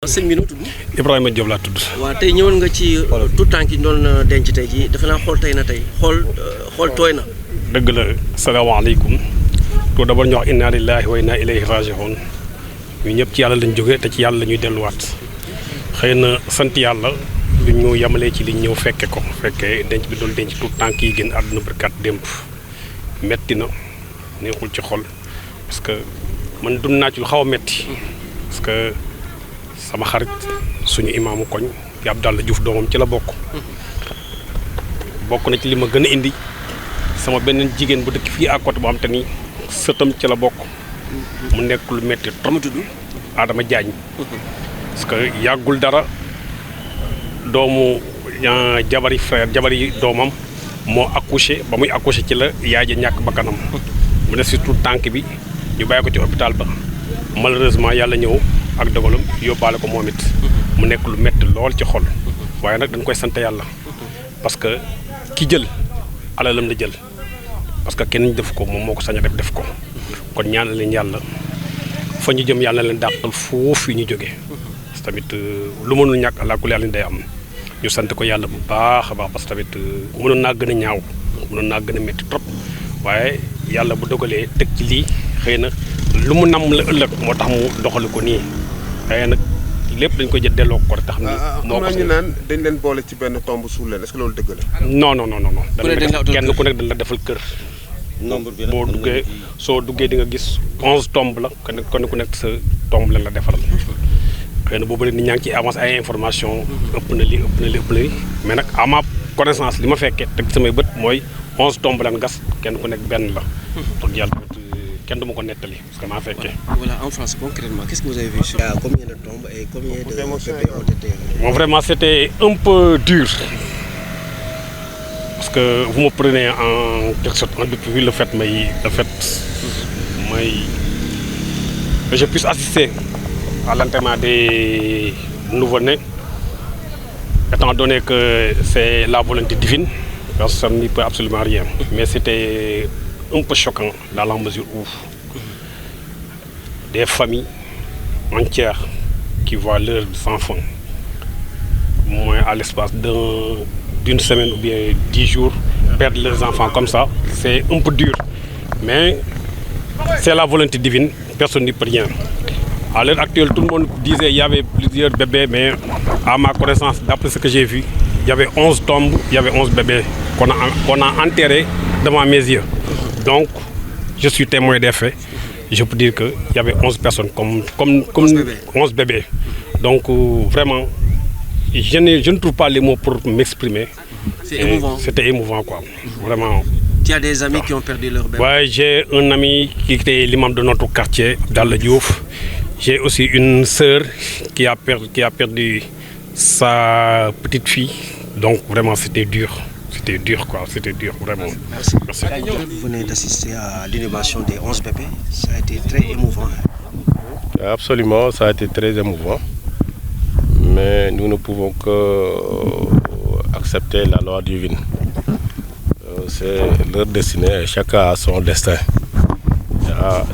sëñ bi nu tudd. Ibrahima Diop laa tudd. waaw tey ñëwoon nga ci tout temps ki doon denc tey jii defe naa xool tey na tey xool tooy na. dëgg la salaamaaleykum tout d'abord ñu wax inna lillahi wa inna ilayhi raji'un ñu ñëpp ci yàlla lañ jóge te ci yàlla la ñuy delluwaat xëy na sant yàlla bi ñu yemalee ci li ñëw fekke ko fekkee denc bi doon denc tout temps yi gën àdduna barkat démb metti na neexul ci xol parce que man dund naa ci lu xaw a metti parce que sama xarit suñu imaamu koñ di Abdallah Diouf doomam ci la bokk na ci li ma gën a indi sama benn jigéen bu dëkk fii à côté boo xam te ni sëtam ci la bokk mu nekk lu metti trop tudd Adama Diagne parce que yàggul dara doomu jabari doomam moo accouché ba muy accouché ci la yaay ja ñàkk bakkanam mu des si tout tànk bi ñu bàyyi ko ci hôpital ba malheureusement yàlla ñëw ak dogalam yóbbaale ko moom it mu nekk lu metti lool ci xol waaye nag dañ koy sant yàlla parce que ki jël alalam la jël parce que kenn def ko moom moo ko sañ a def ko kon ñaanal leen yàlla fa ñu jëm yàlla na leen dàqal foofu yi ñu jógee parce que tamit lu mënul ñàkk àla kulli yàlla day am ñu sant ko yàlla bu baax a baax parce que tamit mënoon naa gën a ñaaw mënoon naa gën a métti trop waaye yàlla bu dogalee teg ci lii xëy na lu mu namm la ëllëg moo tax mu doxali ko nii xëy nag lépp dañ koy jël delloo ko rek tax ni moo ko ñu naan dañ leen boole ci benn tomb suul leen est-ce que loolu dëgg la. non kenn ku nekk dañ la defal kër. boo duggee soo duggee di nga gis 11 tomb la kenn ku nekk sa tomb lañ la defaral xëy na boobu nit ñaa ngi ci avance ay information ëpp na lii mais nag à ma connaissance li ma fekkee teg samay bët mooy 11 tomb lañ gas kenn ku nekk benn la. donc yàlla kenn du ma ko nettali parce que maa fekkee. Voilà, en France concrètement qu'est-ce que vous avez vu sur combien de tombes et combien de bébés ont été. Bon, vraiment c'était un peu dur parce que vous me prenez en quelque sorte depuis le fait que je puisse assister à l'enterrement des nouveau-nés étant donné que c'est la volonté divine personne n'y peut absolument rien mais c'était un peu choquant dans la mesure où des familles entières qui voient leurs enfants moins à l'espace d'une semaine ou bien 10 jours perdre leurs enfants comme ça, c'est un peu dur. Mais c'est la volonté divine, personne n'y peut rien. À l'heure actuelle, tout le monde disait qu'il y avait plusieurs bébés, mais à ma connaissance, d'après ce que j'ai vu, il y avait 11 tombes, il y avait 11 bébés qu'on a enterrés devant mes yeux. Donc, je suis témoin des faits. Je peux dire qu'il y avait 11 personnes, comme 11 bébés. Donc, vraiment, je ne trouve pas les mots pour m'exprimer. C'est émouvant. C'était émouvant, quoi. Vraiment. Tu as des amis qui ont perdu leur bébé? Oui, j'ai un ami qui était l'imam de notre quartier, Abdallah Diouf. J'ai aussi une sœur qui a perdu sa petite fille. Donc, vraiment, c'était dur. C'était dur, quoi. C'était dur, vraiment. Merci. Vous venez d'assister à l'inhumation des 11 bébés. Ça a été très émouvant. Absolument, ça a été très émouvant. Mais nous ne pouvons que accepter la loi divine. C'est leur destinée, chacun a son destin.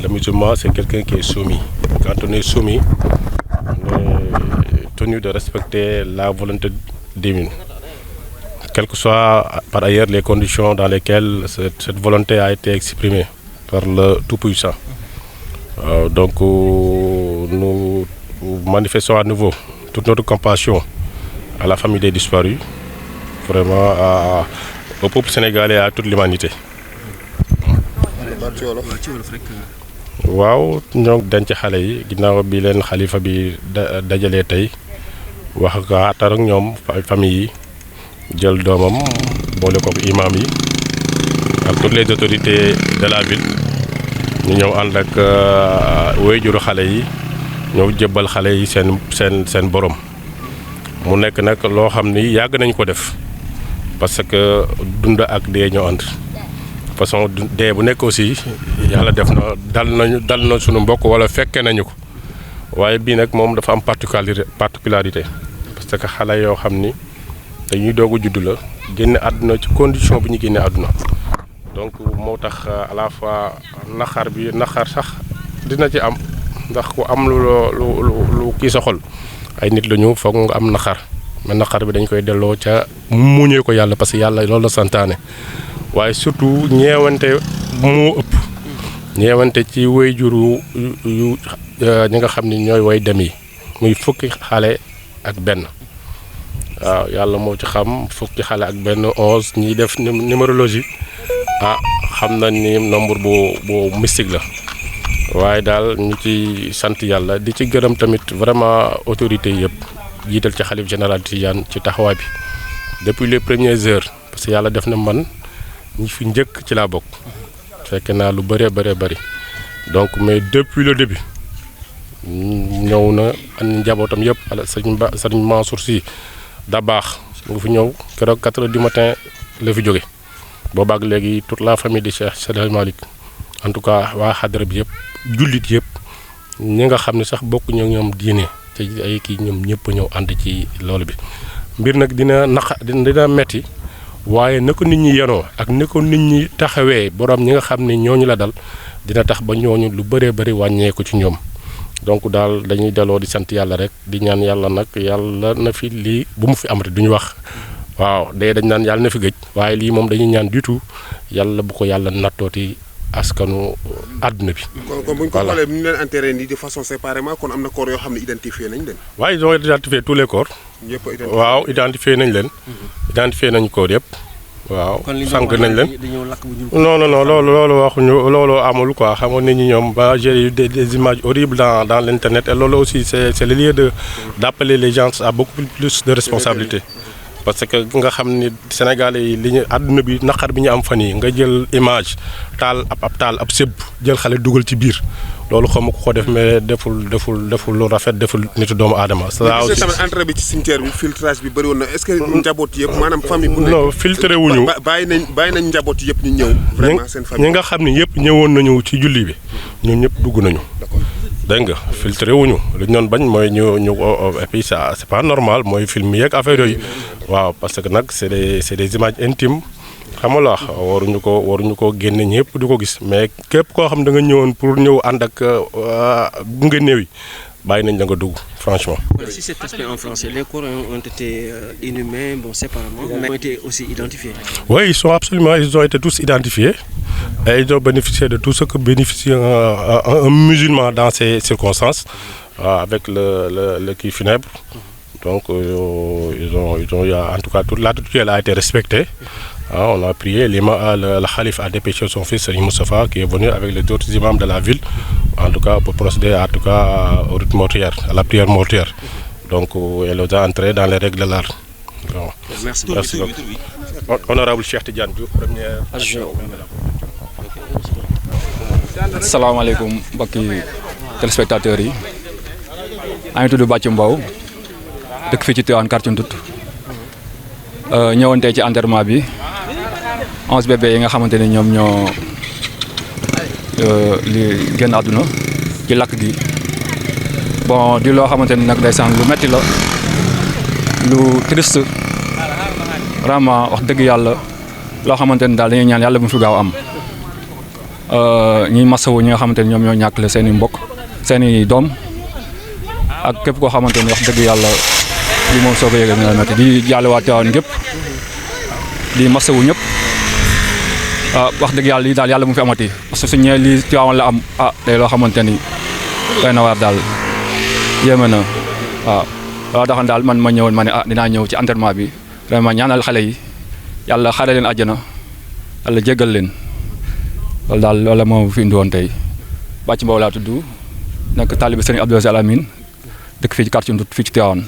Le musulman, c'est quelqu'un qui est soumis. Quand on est soumis, on est tenu de respecter la volonté divine. Quelles que soient par ailleurs les conditions dans lesquelles cette volonté a été exprimée par le Tout-Puissant. Donc nous manifestons à nouveau toute notre compassion à la famille des disparus, vraiment au peuple sénégalais et à toute l'humanité. waaw ñoo denc xale yi ginnaaw bi leen xalifa bi dajalee tey wax ak ñoom famille yi jël doomam boole ko imam yi ak toutes les autorités de la ville ñu ñëw ànd ak waajuru xale yi ñëw jébbal xale yi seen borom mu nekk nag loo xam ni yàgg nañ ko def parce que dund ak dee ñoo ànd façon dee bu nekk aussi yàlla def na dal na suñu mbokk wala fekke nañu ko waaye bii nag moom dafa am particularité parce que xale yoo xam ni dañuy doog a judd la génne àdduna ci condition bu ñu génne àdduna donc moo tax à la fois naqar sax dina ci am ndax ku am lu kii sa xol ay nit lañu foog nga am naqar mais naqar bi dañ koy delloo ca muñee ko yàlla parce que yàlla loolu la santaane waaye surtout ñeewante moo ëpp ñeewante ci waajur yu ñi nga xam ni ñooy way dem yi muy fukki xale ak benn waaw yàlla moo ci xam fukki xale ak benn 11 ñiy def numérologie xam na ni nombre bu mystique la waaye daal ñu ci sant yàlla di ci gërëm tamit vraiment autorité yëpp jiital ci xalif général Tidiane ci taxawaay bi depuis les premières heures parce que yàlla def na man ñi fi njëkk ci laa bokk fekk naa lu bëree bëri donc mais depuis le début ñëw na an njabootam yëpp sëriñ Mansour Sy da baax mu fi ñëw keroog 4 heures du matin la fi jóge boobaak léegi toute la famille de Cheikh Seydi Malick en tout cas waa xadara bi yëpp jullit yëpp ñi nga xam ne sax bokk ñoom diine te ay kii ñoom ñëpp ñëw ànd ci loolu bi mbir nag dina metti waaye na ko nit ñi yenoo ak ni ko nit ñi taxawee borom ñi nga xam ne ñooñu la dal dina tax ba ñooñu lu bëree bëri wàññeeku ci ñoom donc daal dañuy daloo di sant yàlla rek di ñaan yàlla nag yàlla na fi lii bu mu fi amati duñu wax waaw dañ naan yàlla na fi gëj waaye lii moom dañuy ñaan du tout yàlla bu ko yàlla nattooti askanu àdduna bi. kon bu ñu ko xoolee ñu leen enterré nii de façon séparément kon am na corps yoo xam ne identifié nañ leen. waaye ils ont identifié tous les corps. ñëpp a identifié waaw identifié nañ leen. identifié nañ corps yëpp. waaw sànq nañ leen non loolu waxuñu loolu amul quoi xam nga nit ñi ñoom ba j'ai eu des images horribles dans l'internet et loolu aussi c'est le lieu d'appeler les gens à beaucoup plus de responsabilité. parce que nga xam ni Sénégalais yi li ñu àdduna bi naqar bi ñu am fan yi nga jël image taal ab sëb jël xale dugal ci biir loolu xaw ma ko def mais deful lu rafet deful nitu doomu aadama. ça aussi tamit entrée bi ci cimetière bi filtrage bi bëri woon na est-ce que njaboot yëpp maanaam famille bu nekk non filtré wuñu bàyyi nañ njaboot yëpp ñu ñëw. vraiment seen famille ñi nga xam ne yëpp ñëwoon nañu ci julli bi ñun ñëpp dugg nañu. dégg nga filtré wuñu li ñu doon bañ mooy ñu et puis ça c'est pas normal mooy film yeeg affaire yooyu waaw parce que nag c'est des images intimes xam nga la waruñu ko génne ñëpp di ko gis mais képp koo xam da nga ñëwoon pour ñëw ànd ak gunge néew yi bàyyi nañ la nga dugg franchement. Voilà, si cet aspect en français, les corps ont été inhumés séparément, mais ont été aussi identifiés. Oui, ils ont été tous identifiés et ils ont bénéficié de tout ce que bénéficie un musulman dans ces circonstances, avec le kit funèbre. Donc ils ont eu, en tout cas toute la tutelle a été respectée. On a prié, le calife a dépêché son fils Serigne Moustapha qui est venu avec les autres imams de la ville, en tout cas pour procéder au rite mortuaire, à la prière mortuaire. Donc elle les a entrés dans les règles de l'art. Bon. Merci beaucoup. Honorable Cheikh Tidiane Diouf, premier adjoint. Salaamaaleykum mbokki téléspectateurs yi maa ngi tudd Bathie Mbow dëkk fii ci Tivaouane quartier Ndout ñëwoon tey ci enterrement bi 11 bébés yi nga xamante ne ñoom ñoo li génn àdduna ci lakk gi bon di loo xamante ni nag ndeysaan lu metti la lu triste vraiment wax dëgg yàlla loo xamante ni daal dañuy ñaan yàlla bu mu fi gaaw am ñuy masawu ñi nga xamante ni ñoom ñoo ñàkkle seen i mbokk seen i doom ak képp koo xamante ni wax dëgg yàlla li moom soo ko yëgee dina metti di jàlle waa Tivaouane gépp di masawu ñëpp wax dëgg yàlla lii daal yàlla bu mu fi amati parce que su ñëwee lii Tivaouane la am day loo xamante ni doy na waar daal yéeme na waaw loolu taxoon daal man ma ñëwoon ma ne dinaa ñëw ci enterrement bi vraiment ñaanal xale yi yàlla xare leen àjjana yàlla jéggal leen loolu daal loolu la moo fi indi woon tey Bathie Mbow laa tudd nekk taalibe Serigne Abdou Aziz Al Amine dëkk fii ci quartier Ndout fii ci Tivaouane